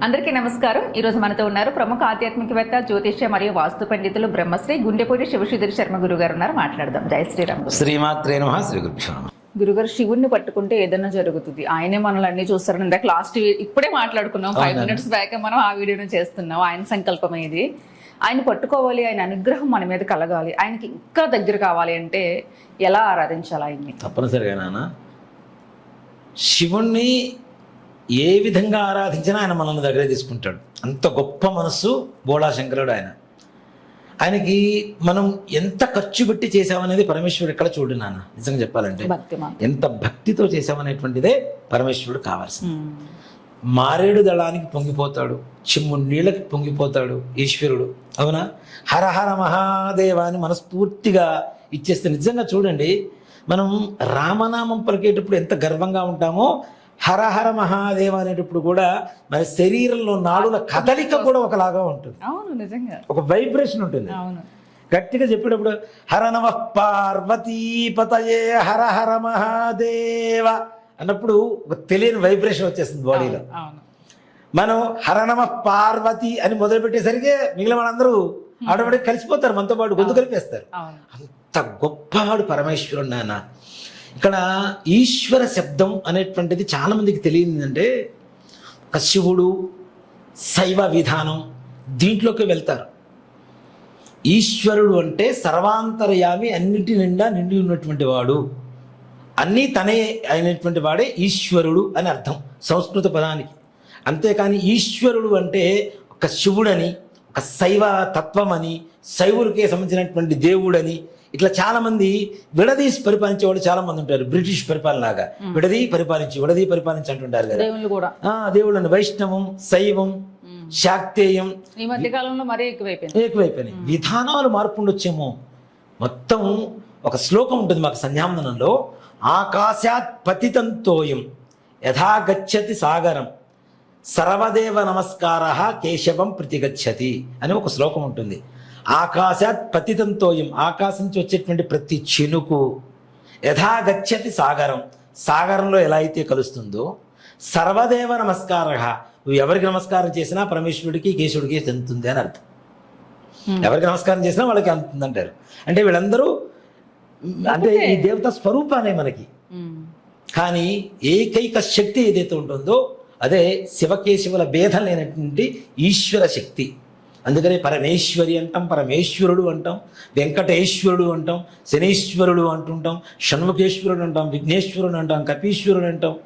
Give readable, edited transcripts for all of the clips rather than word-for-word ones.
అందరికీ నమస్కారం. ఈ రోజు మనతో ఉన్నారు ప్రముఖ ఆధ్యాత్మికవేత్త, జ్యోతిష్య మరియు వాస్తు పండితులు బ్రహ్మశ్రీ గుండెపూడి శివశ్రీధర్ శర్మ గురుగారు ఉన్నారు. మాట్లాడదాం. జై శ్రీరామ్. శ్రీమాత్రే నమః. శ్రీ గురుభ్యో నమః. గురుగారు, శివుణ్ణి పట్టుకుంటే ఏదైనా జరుగుతుంది, ఆయనే మనల్ని అన్ని చూస్తారు. ఇందాక లాస్ట్ ఇప్పుడే మాట్లాడుకున్నాం, 5 minutes బ్యాక్ మనం ఆ వీడియోను చేస్తున్నాం. ఆయన సంకల్పం ఇది. ఆయన పట్టుకోవాలి, ఆయన అనుగ్రహం మన మీద కలగాలి, ఆయనకి ఇంకా దగ్గర కావాలి అంటే ఎలా ఆరాధించాలి ఆయన్ని? తప్పనిసరిగా నాన్న, శివుణ్ణి ఏ విధంగా ఆరాధించినా ఆయన మనల్ని దగ్గర తీసుకుంటాడు. అంత గొప్ప మనస్సు బోళాశంకరుడు ఆయన. ఆయనకి మనం ఎంత ఖర్చు పెట్టి చేసామనేది పరమేశ్వరుడు ఎక్కడ చూడు నాన్న. నిజంగా చెప్పాలంటే ఎంత భక్తితో చేసామనేటువంటిదే పరమేశ్వరుడు కావాల్సింది. మారేడు దళానికి పొంగిపోతాడు, చిమ్ము నీళ్ళకి పొంగిపోతాడు ఈశ్వరుడు. అవునా? హరహర మహాదేవ అని మనస్ఫూర్తిగా ఇచ్చేస్తే నిజంగా చూడండి, మనం రామనామం పలికేటప్పుడు ఎంత గర్వంగా ఉంటామో, హరహర మహాదేవ అనేటప్పుడు కూడా మన శరీరంలో నాడుల కదలిక కూడా ఒకలాగా ఉంటుంది. అవును, నిజంగా ఒక వైబ్రేషన్ ఉంటుంది. అవును, గట్టిగా చెప్పేటప్పుడు హర నమః పార్వతీపతయే హర హర మహాదేవ అన్నప్పుడు ఒక తెలియని వైబ్రేషన్ వచ్చేస్తుంది బాడీలో. మనం హర నమః పార్వతి అని మొదలుపెట్టేసరికి మిగిలిన వాళ్ళందరూ ఆటోమేటిక్ కలిసిపోతారు, మనతో పాటు గొంతు కలిపేస్తారు. అంత గొప్పవాడు పరమేశ్వరుడు నాన్న. ఇక్కడ ఈశ్వర శబ్దం అనేటువంటిది చాలా మందికి తెలియదంటే, ఒక శివుడు శైవ విధానం దీంట్లోకి వెళ్తారు. ఈశ్వరుడు అంటే సర్వాంతర్యామి, అన్నిటి నిండా నిండి ఉన్నటువంటి వాడు, అన్నీ తనే అయినటువంటి వాడే ఈశ్వరుడు అని అర్థం సంస్కృత పదానికి. అంతేకాని ఈశ్వరుడు అంటే ఒక శివుడని, ఒక శైవ తత్వం అని, శైవులకే సంబంధించినటువంటి దేవుడని, ఇట్లా చాలా మంది విడదీసి పరిపాలించే వాళ్ళు చాలా మంది ఉంటారు. బ్రిటిష్ పరిపాలనలాగా విడదీ పరిపాలించి అంటుంటారు కదా. దేవుళ్ళని వైష్ణవం, శైవం, శాక్తేయం ఈ మధ్య కాలంలో మరీ ఎక్కువైపోయినాయి. విధానాలు మార్పు ఉండొచ్చేమో. మొత్తం ఒక శ్లోకం ఉంటుంది మాకు సంధ్యావందనంలో, ఆకాశాత్ పతితంతోయం యథా గచ్చతి సాగరం సర్వదేవ నమస్కారః కేశవం ప్రతిగచ్చతి అని ఒక శ్లోకం ఉంటుంది. ఆకాశాత్ పతితంతోయం, ఆకాశం నుంచి వచ్చేటువంటి ప్రతి చినుకు, యథా గచ్చతి సాగరం, సాగరంలో ఎలా అయితే కలుస్తుందో, సర్వదేవ నమస్కారః, నువ్వు ఎవరికి నమస్కారం చేసినా పరమేశ్వరుడికి కేశవుడికి చెందుతుంది అని అర్థం. ఎవరికి నమస్కారం చేసినా వాళ్ళకి అందుతుంది అంటారు. అంటే వీళ్ళందరూ అంటే ఈ దేవత స్వరూపానే మనకి. కానీ ఏకైక శక్తి ఏదైతే ఉంటుందో అదే శివకేశవుల భేదం లేనటువంటి ఈశ్వర శక్తి. అందుకనే పరమేశ్వరి అంటాం, పరమేశ్వరుడు అంటాం, వెంకటేశ్వరుడు అంటాం, శనీశ్వరుడు అంటుంటాం, షణ్ముఖేశ్వరుడు అంటాం, విఘ్నేశ్వరుడు అంటాం, కపీశ్వరుడు అంటాం.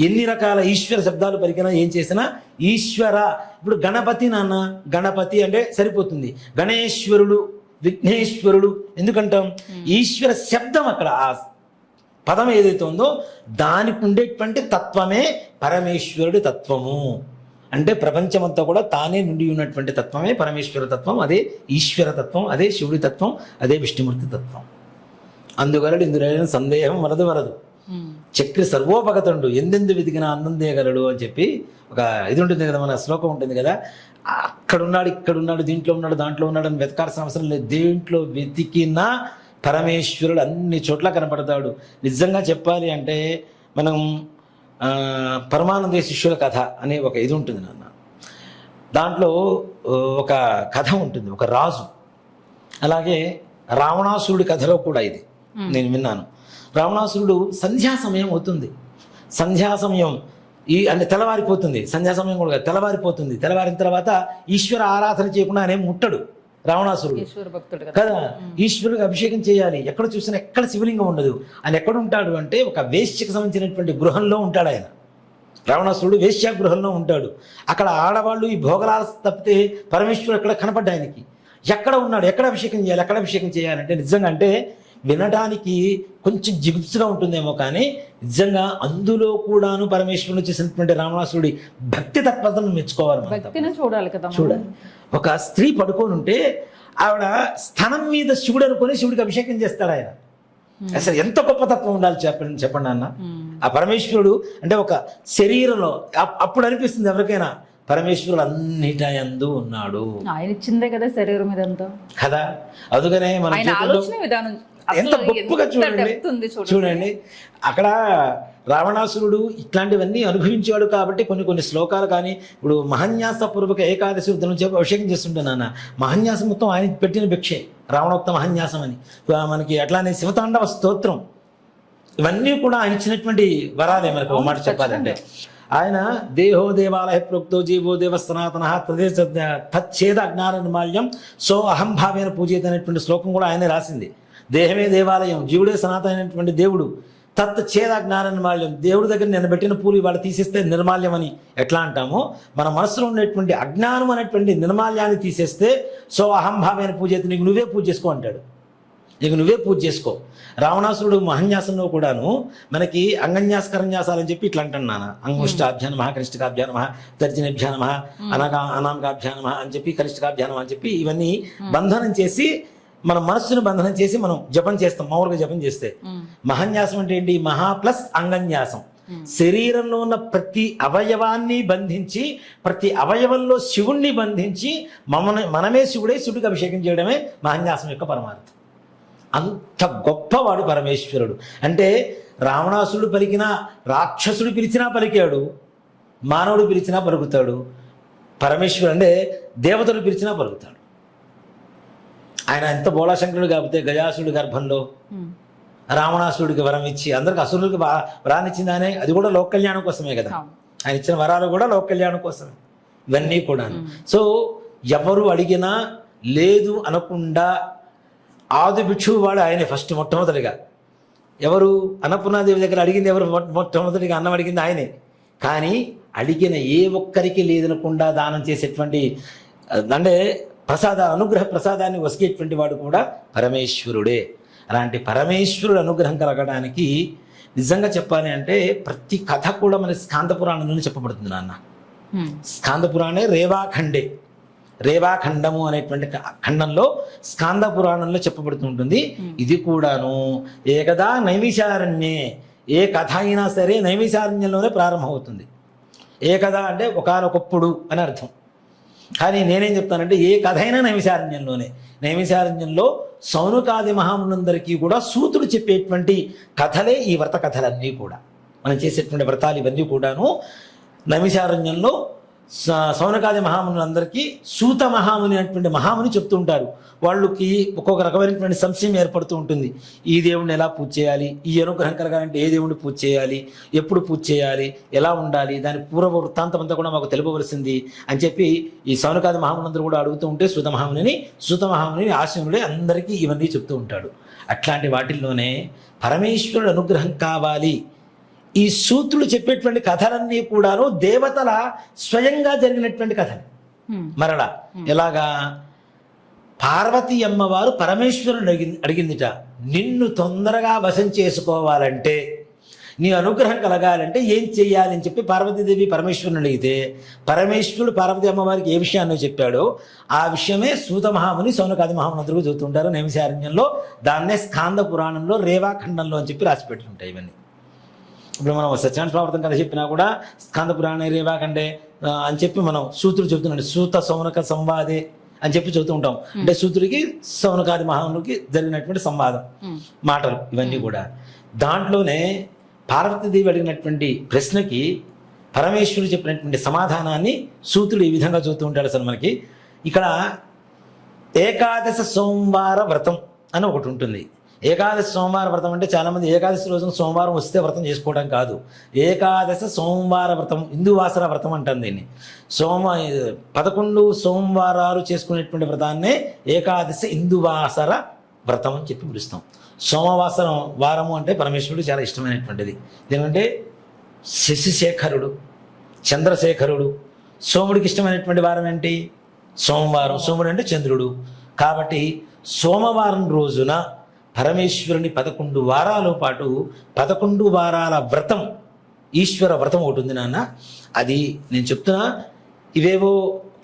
ఎన్ని రకాల ఈశ్వర శబ్దాలు పలికినా ఏం చేసినా ఈశ్వర. ఇప్పుడు గణపతి నాన్న, గణపతి అంటే సరిపోతుంది. గణేశ్వరుడు, విఘ్నేశ్వరుడు ఎందుకంటాం? ఈశ్వర శబ్దం అక్కడ ఆ పదం ఏదైతే ఉందో దానికి ఉండేటువంటి తత్వమే పరమేశ్వరుడి తత్వము. అంటే ప్రపంచమంతా కూడా తానే నుండి ఉన్నటువంటి తత్వమే పరమేశ్వర తత్వం, అదే ఈశ్వర తత్వం, అదే శివుడి తత్వం, అదే విష్ణుమూర్తి తత్వం. అందుగలడు ఇందులో సందేహం వరదు చక్రి సర్వోపగతుండు ఎందెందు వెతికిన అన్నందేగలడు అని చెప్పి ఒక ఇది ఉంటుంది కదా, మన శ్లోకం ఉంటుంది కదా. అక్కడున్నాడు, ఇక్కడున్నాడు, దీంట్లో ఉన్నాడు, దాంట్లో ఉన్నాడు అని వెతకాల్సిన అవసరం లేదు. దేంట్లో వెతికినా పరమేశ్వరుడు అన్ని చోట్ల కనపడతాడు. నిజంగా చెప్పాలి అంటే మనం పరమానంద శిష్యుల కథ అనే ఒక ఇది ఉంటుంది నాన్న. దాంట్లో ఒక కథ ఉంటుంది, ఒక రాజు. అలాగే రావణాసురుడి కథలో కూడా ఇది నేను విన్నాను. రావణాసురుడు సంధ్యా సమయం అవుతుంది, సంధ్యా సమయం అంటే తెల్లవారిపోతుంది, సంధ్యా సమయం కూడా తెల్లవారిపోతుంది. తెల్లవారిన తర్వాత ఈశ్వర ఆరాధన చేయకుండా ఆయన ముట్టడు రావణాసురుడు కదా. ఈశ్వరుడికి అభిషేకం చేయాలి. ఎక్కడ చూసినా ఎక్కడ శివలింగం ఉండదు. ఆయన ఎక్కడ ఉంటాడు అంటే ఒక వేశ్యకు సంబంధించినటువంటి గృహంలో ఉంటాడు ఆయన. రావణాసురుడు వేశ్య గృహంలో ఉంటాడు. అక్కడ ఆడవాళ్ళు ఈ భోగలాల తప్పితే పరమేశ్వరుడు ఎక్కడ కనపడ్డా ఆయనకి. ఎక్కడ ఉన్నాడు, ఎక్కడ అభిషేకం చేయాలి, ఎక్కడ అభిషేకం చేయాలంటే నిజంగా అంటే వినడానికి కొంచెం జిగుప్సుగా ఉంటుందేమో, కానీ నిజంగా అందులో కూడాను పరమేశ్వరుడు చేసినటువంటి రావణాసురుడి భక్తి తత్పరతను మెచ్చుకోవాలి, చూడాలి కదా. చూడాలి. ఒక స్త్రీ పడుకొని ఉంటే ఆవిడ స్థనం మీద శివుడు అనుకొని శివుడికి అభిషేకం చేస్తాడు ఆయన. అసలు ఎంత గొప్ప తత్వం ఉండాలి చెప్పండి అన్న. ఆ పరమేశ్వరుడు అంటే ఒక శరీరంలో అప్పుడు అనిపిస్తుంది ఎవరికైనా పరమేశ్వరుడు అన్నిటయందు ఉన్నాడు. ఆయన ఇచ్చిందే కదా శరీరం ఇదంతా కదా. అందుకనే మన ఎంత గొప్పగా చూడండి. అక్కడ రావణాసురుడు ఇట్లాంటివన్నీ అనుభవించాడు కాబట్టి కొన్ని శ్లోకాలు కానీ ఇప్పుడు మహన్యాసపూర్వక ఏకాదశి వృద్ధం చెప్పి అభిషేకం చేస్తుంటాను. మహన్యాసం మొత్తం ఆయన పెట్టిన భిక్షే, రావణోక్త మహన్యాసం అని మనకి. అట్లానే శివతాండవ స్తోత్రం, ఇవన్నీ కూడా ఆయన ఇచ్చినటువంటి వరాలే. మనకు ఒక మాట చెప్పాలంటే ఆయన దేహో దేవాలయ ప్రోక్తో జీవో దేవ సనాతన తచ్ఛేద అజ్ఞాన నిర్మాల్యం సో అహంభావేన పూజేత అనేటువంటి శ్లోకం కూడా ఆయనే రాసింది. దేహమే దేవాలయం, జీవుడే సనాతనమైనటువంటి దేవుడు. తత్ ఛేద జ్ఞాన నిర్మాల్యం, దేవుడి దగ్గర నేను పెట్టిన పూలు ఇవాళ తీసేస్తే నిర్మాల్యం అని ఎట్లా అంటామో, మన మనసులో ఉండేటువంటి అజ్ఞానం అనేటువంటి నిర్మాల్యాన్ని తీసేస్తే సో అహంభావేన పూజేత, నీకు నువ్వే పూజ చేసుకో అంటాడు. నీకు నువ్వే పూజ చేసుకో. రావణాసురుడు మహన్యాసంలో కూడాను మనకి అంగన్యాసకరన్యాసాలని చెప్పి ఇట్లా అంటున్నాను. అంగుష్టాభ్యానమ, కనిష్ఠికాభ్యానమ, తర్జనేభ్యానమ, అనాంగాభ్యానమ అని చెప్పి, కనిష్ఠికాభ్యానమ అని చెప్పి ఇవన్నీ బంధనం చేసి మన మనస్సును బంధనం చేసి మనం జపం చేస్తాం. మామూలుగా జపం చేస్తే మహన్యాసం అంటే ఏంటి? మహా ప్లస్ అంగన్యాసం. శరీరంలో ఉన్న ప్రతి అవయవాన్ని బంధించి, ప్రతి అవయవంలో శివుణ్ణి బంధించి మనమే శివుడే, శివుడికి అభిషేకం చేయడమే మహన్యాసం యొక్క పరమార్థం. అంత గొప్పవాడు పరమేశ్వరుడు. అంటే రావణాసురుడు పలికినా, రాక్షసుడు పిలిచినా పలికాడు, మానవుడు పిలిచినా పలుకుతాడు. పరమేశ్వరుడు అంటే దేవతలు పిలిచినా పలుకుతాడు. ఆయన ఎంత బోళాశంకరుడు కాకపోతే గజాసురుడి గర్భంలో రావణాసురుడికి వరం ఇచ్చి అందరికి అసురుడికి వరాన్నిచ్చిందానే, అది కూడా లోక కళ్యాణం కోసమే కదా. ఆయన ఇచ్చిన వరాలు కూడా లోక కళ్యాణం కోసమే ఇవన్నీ కూడా. సో ఎవరు అడిగినా లేదు అనకుండా ఆది భిక్షువు వాడు ఆయనే ఫస్ట్ మొట్టమొదటిగా. ఎవరు? అన్నపూర్ణాదేవి దగ్గర అడిగింది ఎవరు? మొట్టమొదటిగా అన్నం అడిగింది ఆయనే. కానీ అడిగిన ఏ ఒక్కరికి లేదనకుండా దానం చేసేటువంటి, అంటే అనుగ్రహ ప్రసాదాన్ని వసిగేటువంటి వాడు కూడా పరమేశ్వరుడే. అలాంటి పరమేశ్వరుడు అనుగ్రహం కలగడానికి నిజంగా చెప్పాలి అంటే ప్రతి కథ కూడా మన స్కాంద పురాణంలోనే చెప్పబడుతుంది నాన్న. స్కాంద పురాణే రేవాఖండము అనేటువంటి ఖండంలో స్కాంద పురాణంలో చెప్పబడుతుంటుంది. ఇది కూడాను ఏకదా నైమిషారణ్యే, ఏ కథ అయినా సరే నైమిషారణ్యంలోనే ప్రారంభమవుతుంది. ఏకదా అంటే ఒకానొకప్పుడు అని అర్థం. కానీ నేనేం చెప్తానంటే ఏ కథ అయినా నైమిషారణ్యంలోనే. నైమిషారణ్యంలో సౌనకాది మహాములందరికీ కూడా సూతుడు చెప్పేటువంటి కథలే ఈ వ్రత కథలన్నీ కూడా. మనం చేసేటువంటి వ్రతాలు ఇవన్నీ కూడాను నైమిషారణ్యంలో సౌనకాది మహామునులందరికీ సూత మహాముని అనేటువంటి మహాముని చెప్తూ ఉంటారు. వాళ్ళకి ఒక్కొక్క రకమైనటువంటి సంశయం ఏర్పడుతూ ఉంటుంది. ఈ దేవుడిని ఎలా పూజ చేయాలి, ఈ అనుగ్రహం కలగాలంటే ఏ దేవుడిని పూజ చేయాలి, ఎప్పుడు పూజ చేయాలి, ఎలా ఉండాలి, దాని పూర్వ వృత్తాంతం అంతా కూడా మాకు తెలుపవలసింది అని చెప్పి ఈ సౌనకాది మహామునందరూ కూడా అడుగుతూ ఉంటే సూత మహాముని ఆశీనుడే అందరికీ ఇవన్నీ చెప్తూ ఉంటాడు. అట్లాంటి వాటిల్లోనే పరమేశ్వరుడు అనుగ్రహం కావాలి. ఈ సూత్రులు చెప్పేటువంటి కథలన్నీ కూడాను దేవతల స్వయంగా జరిగినటువంటి కథలు. మరలా ఎలాగా? పార్వతీ అమ్మవారు పరమేశ్వరుడు అడిగిందిట, నిన్ను తొందరగా వశం చేసుకోవాలంటే, నీ అనుగ్రహం కలగాలంటే ఏం చెయ్యాలి అని చెప్పి పార్వతీదేవి పరమేశ్వరుని అడిగితే, పరమేశ్వరుడు పార్వతీ అమ్మవారికి ఏ విషయాన్ని చెప్పాడో ఆ విషయమే సూత మహాముని సౌనకాది మహాముని అందరూ చెబుతుంటారు నైమిషారణ్యంలో. దాన్నే స్కాంద పురాణంలో రేవాఖండంలో అని చెప్పి రాసిపెట్టుంటాయి ఇవన్నీ. ఇప్పుడు మనం సత్యనారాయణ స్వామి కథ చెప్పినా కూడా స్కంద పురాణ రేవాఖండే అని చెప్పి మనం సూత్రుడు చెబుతున్నాడు. సూత సౌనక సంవాదే అని చెప్పి చెబుతూ ఉంటాం. అంటే సూత్రుడికి సౌనకాది మహామునికి జరిగినటువంటి సంవాదం మాటలు ఇవన్నీ కూడా. దాంట్లోనే పార్వతీదేవి అడిగినటువంటి ప్రశ్నకి పరమేశ్వరుడు చెప్పినటువంటి సమాధానాన్ని సూత్రుడు ఈ విధంగా చూస్తూ ఉంటాడు. అసలు మనకి ఇక్కడ ఏకాదశ సోమవార వ్రతం అని ఒకటి ఉంటుంది. ఏకాదశి సోమవార వ్రతం అంటే చాలామంది ఏకాదశి రోజున సోమవారం వస్తే వ్రతం చేసుకోవడం కాదు. ఏకాదశ సోమవార వ్రతం, హిందూవాసర వ్రతం అంటాం దీన్ని. 11 సోమవారాలు చేసుకునేటువంటి వ్రతాన్నే ఏకాదశి హిందూవాసర వ్రతం అని చెప్పి పిలుస్తాం. సోమవాసరం వారము అంటే పరమేశ్వరుడు చాలా ఇష్టమైనటువంటిది. ఎందుకంటే శశిశేఖరుడు, చంద్రశేఖరుడు, సోముడికి ఇష్టమైనటువంటి వారం ఏంటి? సోమవారం. సోముడు అంటే చంద్రుడు. కాబట్టి సోమవారం రోజున పరమేశ్వరుని 11 వారాల పాటు 11 వారాల వ్రతం, ఈశ్వర వ్రతం ఒకటి ఉంది నాన్న. అది నేను చెప్తున్నా, ఇవేవో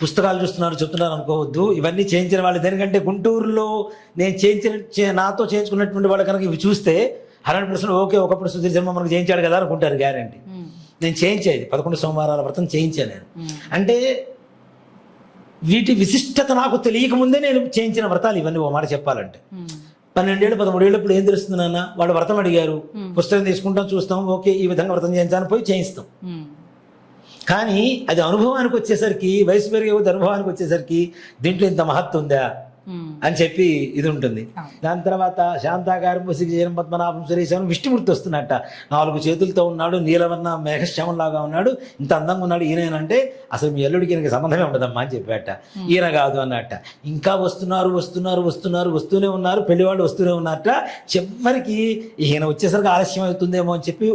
పుస్తకాలు చెప్తున్నారు అనుకోవద్దు. ఇవన్నీ చేయించిన వాళ్ళు, ఎందుకంటే గుంటూరులో నేను నాతో చేయించుకున్నటువంటి వాళ్ళు కనుక ఇవి చూస్తే 100% ఓకే, ఒకప్పుడు సుధీర్ జన్మ మనకు చేయించాడు కదా అనుకుంటారు. గ్యారంటీ. నేను చేయించేది 11 సోమవారాల వ్రతం చేయించాను నేను. అంటే వీటి విశిష్టత నాకు తెలియకముందే నేను చేయించిన వ్రతాలు ఇవన్నీ. ఓ మాట చెప్పాలంటే 12 ఏళ్ళు 13 ఏళ్ళు ఇప్పుడు ఏం తెలుస్తుంది నాన్న? వాళ్ళు వ్రతం అడిగారు, పుస్తకం తీసుకుంటాం, చూస్తాం, ఓకే ఈ విధంగా వ్రతం చేయించాలని పోయి చేయిస్తాం. కానీ అది అనుభవానికి వచ్చేసరికి, వయసు పెరిగే అనుభవానికి వచ్చేసరికి దీంట్లో ఇంత మహత్వం ఉందా అని చెప్పి ఇది ఉంటుంది. దాని తర్వాత శాంతాకారం వసిజయం పద్మనాభం సురేశం విష్ణుమూర్తి వస్తున్నట్ట. 4 చేతులతో ఉన్నాడు, నీలవర్ణ మేఘశ్యామంలాగా ఉన్నాడు, ఇంత అందంగా ఉన్నాడు. ఈయనంటే అసలు మీ అల్లుడికి ఈయనకి సంబంధమే ఉండదమ్మా అని చెప్పాట. ఈయన కాదు అన్నట్ట. ఇంకా వస్తూనే ఉన్నారు, పెళ్లివాళ్ళు వస్తూనే ఉన్నారట. చివరికి ఈయన వచ్చేసరికి ఆలస్యం అవుతుందేమో అని చెప్పి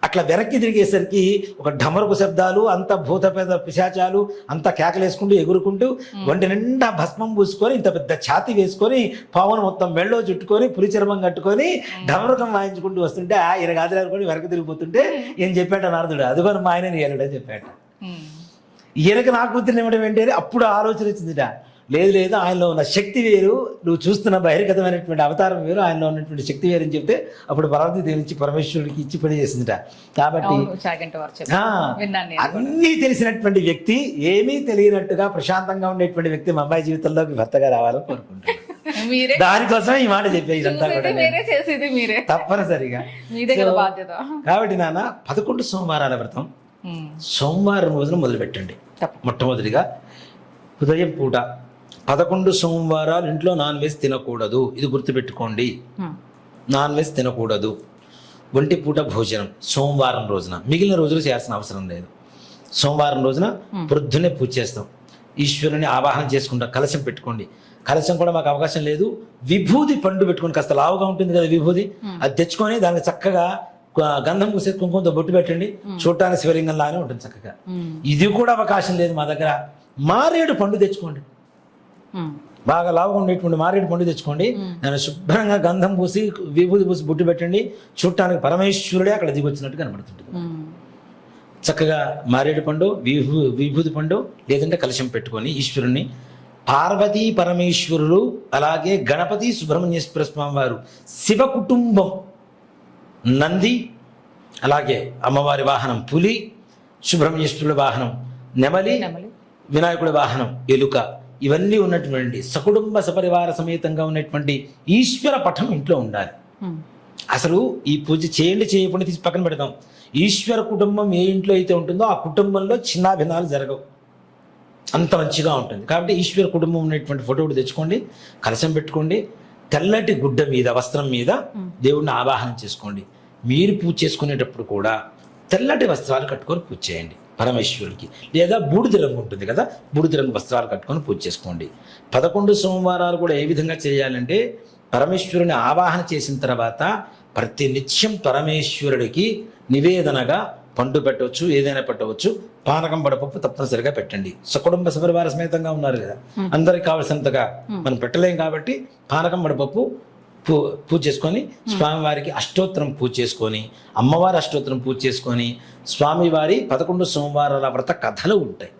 అట్లా వెనక్కి తిరిగేసరికి ఒక ఢమరుకు శబ్దాలు, అంత భూత పెద్ద పిశాచాలు అంతా కేకలేసుకుంటూ ఎగురుకుంటూ ఒంటి నిండా భస్మం పూసుకొని ఇంత పెద్ద ఛాతి వేసుకొని పావును మొత్తం మెళ్ళో చుట్టుకొని పులిచర్మం కట్టుకొని ఢమరుకం వాయించుకుంటూ వస్తుంటే ఈయన గాదిలు అనుకొని వెనక్కి తిరిగిపోతుంటే ఏం చెప్పాట నారదుడు, అదిగోని మా ఆయన ఏలుడని చెప్పాట. ఈయనకి నా కూతుర్ని ఇవ్వడం ఏంటి అని అప్పుడు ఆలోచన వచ్చిందిట. లేదు ఆయనలో ఉన్న శక్తి వేరు, నువ్వు చూస్తున్న బహిర్గతమైనటువంటి అవతారం వేరు, ఆయనలో ఉన్నటువంటి శక్తి వేరు అని చెప్తే అప్పుడు పార్వతీ దేవి నుంచి పరమేశ్వరుడికి ఇచ్చి పని చేసిందిట. కాబట్టి అన్నీ తెలిసినటువంటి వ్యక్తి, ఏమీ తెలియనట్టుగా ప్రశాంతంగా ఉండేటువంటి వ్యక్తి మా అమ్మాయి జీవితంలోకి భర్తగా రావాలని కోరుకుంటున్నాను. దానికోసమే ఈ మాట చెప్పే ఇదంతా కూడా తప్పనిసరిగా. కాబట్టి నాన్న 11 సోమవారాల వ్రతం సోమవారం రోజున మొదలు పెట్టండి. మొట్టమొదటిగా ఉదయం పూట 11 సోమవారాలు ఇంట్లో నాన్ వెజ్ తినకూడదు, ఇది గుర్తుపెట్టుకోండి. నాన్ వెజ్ తినకూడదు. 1 పూట భోజనం సోమవారం రోజున, మిగిలిన రోజులు చేయాల్సిన అవసరం లేదు. సోమవారం రోజున పొద్దున్నే పూజ చేస్తాం, ఈశ్వరుని ఆవాహన చేసుకుంటాం, కలశం పెట్టుకోండి. కలశం కూడా మాకు అవకాశం లేదు, విభూది పండు పెట్టుకోండి, కాస్త లావుగా ఉంటుంది కదా విభూది, అది తెచ్చుకొని దానికి చక్కగా గంధం పూసే కుంకుమతో బొట్టు పెట్టండి, చూడటానికి శివలింగం లాగానే ఉంటుంది చక్కగా. ఇది కూడా అవకాశం లేదు మా దగ్గర. మారేడు పండు తెచ్చుకోండి, బాగా లావుగా ఉండేటువంటి మారేడు పండు తెచ్చుకోండి, దాన్ని శుభ్రంగా గంధం పూసి విభూతి పూసి బొట్టు పెట్టండి, చూడటానికి పరమేశ్వరుడే అక్కడ దిగొచ్చినట్టు కనబడుతుంటుంది. చక్కగా మారేడు పండు, విభూతి పండు, లేదంటే కలశం పెట్టుకొని ఈశ్వరుణ్ణి, పార్వతీ పరమేశ్వరులు, అలాగే గణపతి సుబ్రహ్మణ్యేశ్వర స్వామి వారు, శివ కుటుంబం, నంది, అలాగే అమ్మవారి వాహనం పులి, సుబ్రహ్మణ్యేశ్వరుల వాహనం నెమలి, వినాయకుడి వాహనం ఎలుక, ఇవన్నీ ఉన్నటువంటి సకుటుంబ సపరివార సమేతంగా ఉన్నటువంటి ఈశ్వర పటం ఇంట్లో ఉండాలి. అసలు ఈ పూజ చేయండి చేయకుండా తీసి పక్కన పెడతాం. ఈశ్వర కుటుంబం ఏ ఇంట్లో అయితే ఉంటుందో ఆ కుటుంబంలో చిన్నాభిన్నాలు జరగవు, అంత మంచిగా ఉంటుంది. కాబట్టి ఈశ్వర కుటుంబం ఉన్నటువంటి ఫోటో కూడా తెచ్చుకోండి, కలశం పెట్టుకోండి, తెల్లటి గుడ్డ మీద వస్త్రం మీద దేవుడిని ఆవాహనం చేసుకోండి. మీరు పూజ చేసుకునేటప్పుడు కూడా తెల్లటి వస్త్రాలు కట్టుకొని పూజ చేయండి పరమేశ్వరుడికి, లేదా బూడిద రంగు ఉంటుంది కదా, బూడిద రంగు వస్త్రాలు కట్టుకొని పూజ చేసుకోండి. 11 సోమవారాలు కూడా ఏ విధంగా చేయాలంటే, పరమేశ్వరుని ఆవాహన చేసిన తర్వాత ప్రతి నిత్యం పరమేశ్వరుడికి నివేదనగా పండు పెట్టవచ్చు, ఏదైనా పెట్టవచ్చు. పానకం వడపప్పు తప్పనిసరిగా పెట్టండి. సకుటుంబ సపరివార సమేతంగా ఉన్నారు కదా, అందరికి కావాల్సినంతగా మనం పెట్టలేం కాబట్టి పానకం వడపప్పు పూజ చేసుకొని, స్వామివారికి అష్టోత్తరం పూజ చేసుకొని, అమ్మవారి అష్టోత్తరం పూజ చేసుకొని, స్వామివారి 11 సోమవారాల వ్రత కథలు ఉంటాయి.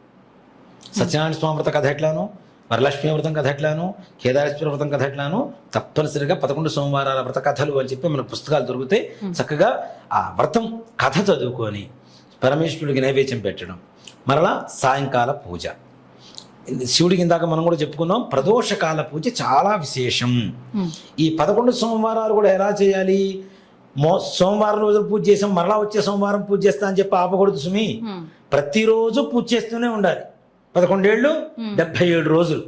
సత్యనారాయణ స్వామి వ్రత కథ ఎట్లానో, వరలక్ష్మి వ్రతం కథ ఎట్లానో, కేదారేశ్వర వ్రతం కథ ఎట్లానో, తప్పనిసరిగా 11 సోమవారాల వ్రత కథలు అని చెప్పి మన పుస్తకాలు దొరికితే చక్కగా ఆ వ్రతం కథ చదువుకొని పరమేశ్వరుడికి నైవేద్యం పెట్టడం. మరలా సాయంకాల పూజ, శివుడికి ఇందాక మనం కూడా చెప్పుకున్నాం, ప్రదోషకాల పూజ చాలా విశేషం. ఈ 11 సోమవారాలు కూడా ఎలా చేయాలి? సోమవారం రోజులు పూజ చేసాం, మరలా వచ్చే సోమవారం పూజ చేస్తా అని చెప్పి ఆపకూడదు సుమి. ప్రతిరోజు పూజ చేస్తూనే ఉండాలి. 11 ఏళ్ళు 77 రోజులు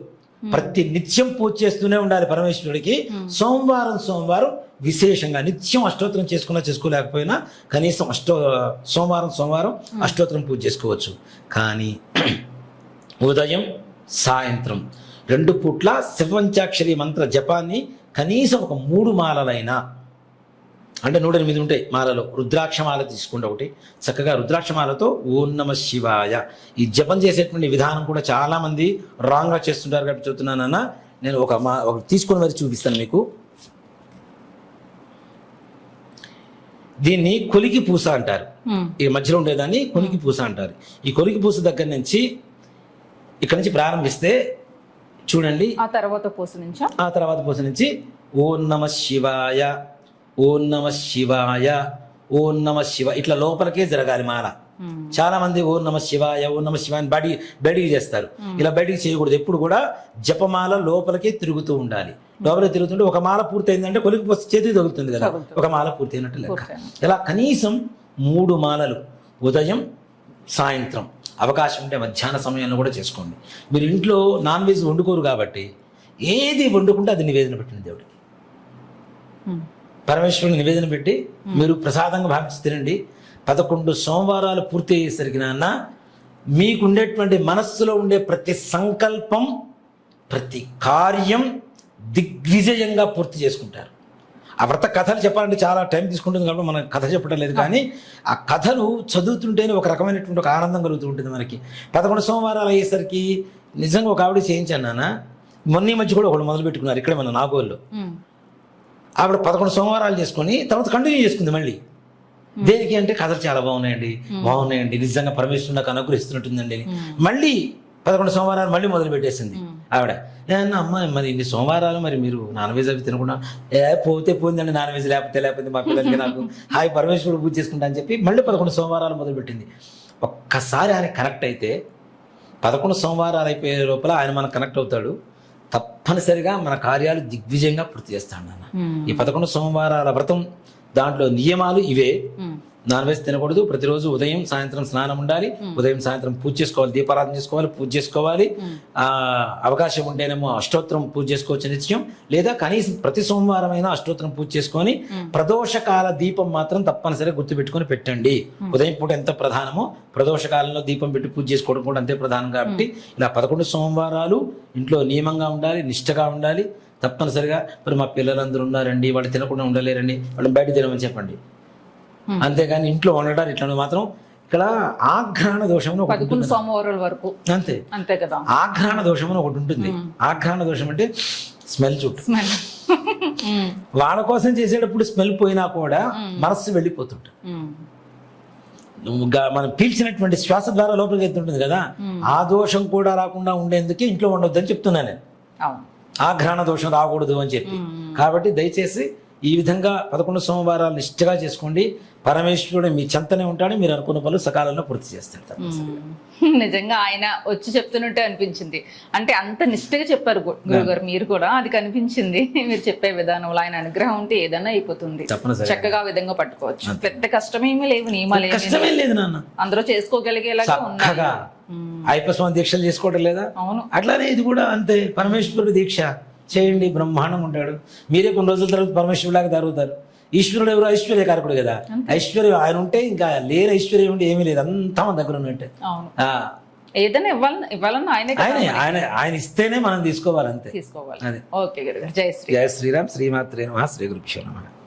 ప్రతి నిత్యం పూజ చేస్తూనే ఉండాలి పరమేశ్వరుడికి. సోమవారం విశేషంగా నిత్యం అష్టోత్తరం చేసుకోలేకపోయినా కనీసం సోమవారం అష్టోత్తరం పూజ చేసుకోవచ్చు. కానీ ఉదయం సాయంత్రం 2 పూట్ల శివంచాక్షరి మంత్ర జపాన్ని కనీసం ఒక 3 మాలలైనా, అంటే 108 ఉంటాయి మాలలో, రుద్రాక్షమాల తీసుకుంటే ఒకటి, చక్కగా రుద్రాక్షమాలతో ఓం నమ శివాయ ఈ జపం చేసేటువంటి విధానం కూడా చాలా మంది రాంగ్గా చేస్తుంటారు కాబట్టి చెప్తున్నానన్న. నేను ఒక తీసుకుని మరి చూపిస్తాను మీకు. దీన్ని కొలికి పూస అంటారు, ఈ మధ్యలో ఉండేదాన్ని కొలికి పూస అంటారు. ఈ కొలికి పూస దగ్గర నుంచి ఇక్కడ నుంచి ప్రారంభిస్తే చూడండి, ఆ తర్వాత పూస నుంచి ఓం నమ శివాయ, ఓం నమ శివాయ, ఓం నమ శివ ఇట్లా లోపలికే జరగాలి మాల. చాలా మంది ఓం నమ శివాయ ఓం నమ శివాయ అని బయటికి చేస్తారు. ఇలా బయటికి చేయకూడదు. ఎప్పుడు కూడా జపమాల లోపలికే తిరుగుతూ ఉండాలి. లోపలికి తిరుగుతుంటే ఒక మాల పూర్తయిందంటే కొలికి చేతికి తగులుతుంది కదా, ఒక మాల పూర్తయినట్టు లెక్క. ఇలా కనీసం 3 మాలలు ఉదయం సాయంత్రం, అవకాశం ఉంటే మధ్యాహ్న సమయంలో కూడా చేసుకోండి. మీరు ఇంట్లో నాన్ వెజ్ వండుకోరు కాబట్టి ఏది వండుకుంటే అది నివేదన పెట్టింది దేవుడికి. పరమేశ్వరుని నివేదన పెట్టి మీరు ప్రసాదంగా భావించి తినండి. 11 సోమవారాలు పూర్తి అయ్యేసరికి నాన్న మీకు ఉండేటువంటి మనస్సులో ఉండే ప్రతి సంకల్పం, ప్రతి కార్యం దిగ్విజయంగా పూర్తి చేసుకుంటారు. ఆ వ్రత కథలు చెప్పాలంటే చాలా టైం తీసుకుంటుంది కాబట్టి మనం కథ చెప్పడం లేదు, కానీ ఆ కథలు చదువుతుంటేనే ఒక రకమైనటువంటి ఒక ఆనందం కలుగుతూ ఉంటుంది మనకి. 11 సోమవారాలు అయ్యేసరికి నిజంగా ఒక ఆవిడ చేయించాను నాన్న. మొన్న మధ్య కూడా ఒకళ్ళు మొదలు పెట్టుకున్నారు ఇక్కడే మన నాగోల్లో. ఆవిడ 11 సోమవారాలు చేసుకొని తర్వాత కంటిన్యూ చేసుకుంది మళ్ళీ. దేనికి అంటే కథలు చాలా బాగున్నాయండి, నిజంగా పరమేశ్వరుడు నాకు అనుగ్రహిస్తున్నట్టుందండి. మళ్ళీ 11 సోమవారాలు మళ్ళీ మొదలు పెట్టేసింది ఆవిడ. అమ్మ మరి ఇన్ని సోమవారాలు మరి మీరు నాన్ వెజ్ అవి తినకుండా పోతే పోయిందండి, నాన్ వెజ్ లేకపోతే మా పిల్లలకి నాకు హాయ్ పరమేశ్వరుడు పూజ చేసుకుంటా అని చెప్పి మళ్ళీ 11 సోమవారాలు మొదలు పెట్టింది. ఒక్కసారి ఆయన కనెక్ట్ అయితే 11 సోమవారాలు అయిపోయే లోపల ఆయన మనకు కనెక్ట్ అవుతాడు. తప్పనిసరిగా మన కార్యాలు దిగ్విజయంగా పూర్తి చేస్తాడు నాన్న. ఈ 11 సోమవారాల వ్రతం దాంట్లో నియమాలు ఇవే. నాన్ వెజ్ తినకూడదు, ప్రతిరోజు ఉదయం సాయంత్రం స్నానం ఉండాలి, ఉదయం సాయంత్రం పూజ చేసుకోవాలి, దీపారాధన చేసుకోవాలి, పూజ చేసుకోవాలి. అవకాశం ఉంటేనేమో అష్టోత్తరం పూజ చేసుకోవచ్చు నిత్యం, లేదా కనీసం ప్రతి సోమవారం అయినా అష్టోత్తరం పూజ చేసుకొని ప్రదోషకాల దీపం మాత్రం తప్పనిసరిగా గుర్తుపెట్టుకొని పెట్టండి. ఉదయం పూట ఎంత ప్రధానమో ప్రదోషకాలంలో దీపం పెట్టి పూజ చేసుకోవడం కూడా అంతే ప్రధానం. కాబట్టి ఇలా 11 సోమవారాలు ఇంట్లో నియమంగా ఉండాలి, నిష్టగా ఉండాలి. తప్పనిసరిగా మరి మా పిల్లలందరూ ఉన్నారండి, వాళ్ళు తినకుండా ఉండలేరండి, వాళ్ళని బయట తినమని చెప్పండి. అంతేగాని ఇంట్లో వండటాలు ఇట్లా మాత్రం ఇక్కడ ఆఘ్రాణ దోషం 11 సోమవారాల వరకు అంతే కదా. ఆఘ్రాణ దోషం ఒకటి ఉంటుంది. ఆఘ్రాణ దోషం అంటే స్మెల్ చుట్టూ. వాళ్ళ కోసం చేసేటప్పుడు స్మెల్ పోయినా కూడా మనస్సు వెళ్ళిపోతుంటుంది. మనం పీల్చినటువంటి శ్వాస ద్వారా లోపలికి వెళ్తుంటుంది కదా, ఆ దోషం కూడా రాకుండా ఉండేందుకే ఇంట్లో ఉండొద్దని చెప్తున్నాను నేను. ఆఘ్రాణ దోషం రాకూడదు అని చెప్పి. కాబట్టి దయచేసి ఈ విధంగా 11 సోమవారాలు నిష్ఠగా చేసుకోండి. పరమేశ్వరుడు మీ చెంతనే ఉంటాడు, మీరు అనుకున్న పనులు సకాలంలో పూర్తి చేస్తాడు. నిజంగా ఆయన వచ్చి చెప్తున్నట్టే అనిపించింది. అంటే అంత నిష్ఠగా చెప్పారు గురుగారు, మీరు కూడా అది కనిపించింది మీరు చెప్పే విధానంలో. ఆయన అనుగ్రహం ఉంటే ఏదైనా అయిపోతుంది, చక్కగా విధంగా పట్టుకోవచ్చు. పెద్ద కష్టమేమీ లేవు, నియమాలు కష్టమే లేదు నాన్న, అందరూ చేసుకోగలిగేలాగా ఉన్నాయి. ఐపస్వామి దీక్షలు చేసుకోవడం లేదా? అవును, అట్లానే ఇది కూడా అంతే. పరమేశ్వరుడు దీక్ష చేయండి, బ్రహ్మాండంగా ఉంటాడు. మీరే కొన్ని రోజుల తర్వాత పరమేశ్వరులాగా జరుగుతారు. ఈశ్వరుడు ఎవరు? ఐశ్వర్యకారకుడు కదా. ఐశ్వర్యం ఆయన ఉంటే ఇంకా లేని ఐశ్వర్యం ఉంటే ఏమీ లేదు, అంతా మన దగ్గర ఉన్నట్టే. ఏదైనా ఇవ్వాలన్నా ఆయన ఇస్తేనే మనం తీసుకోవాలి, అంతే. తీసుకోవాలి. ఓకే గురుగారు, జై శ్రీ. జై శ్రీరామ్. శ్రీమాత్రే నమః. శ్రీ గురుభ్యో నమః.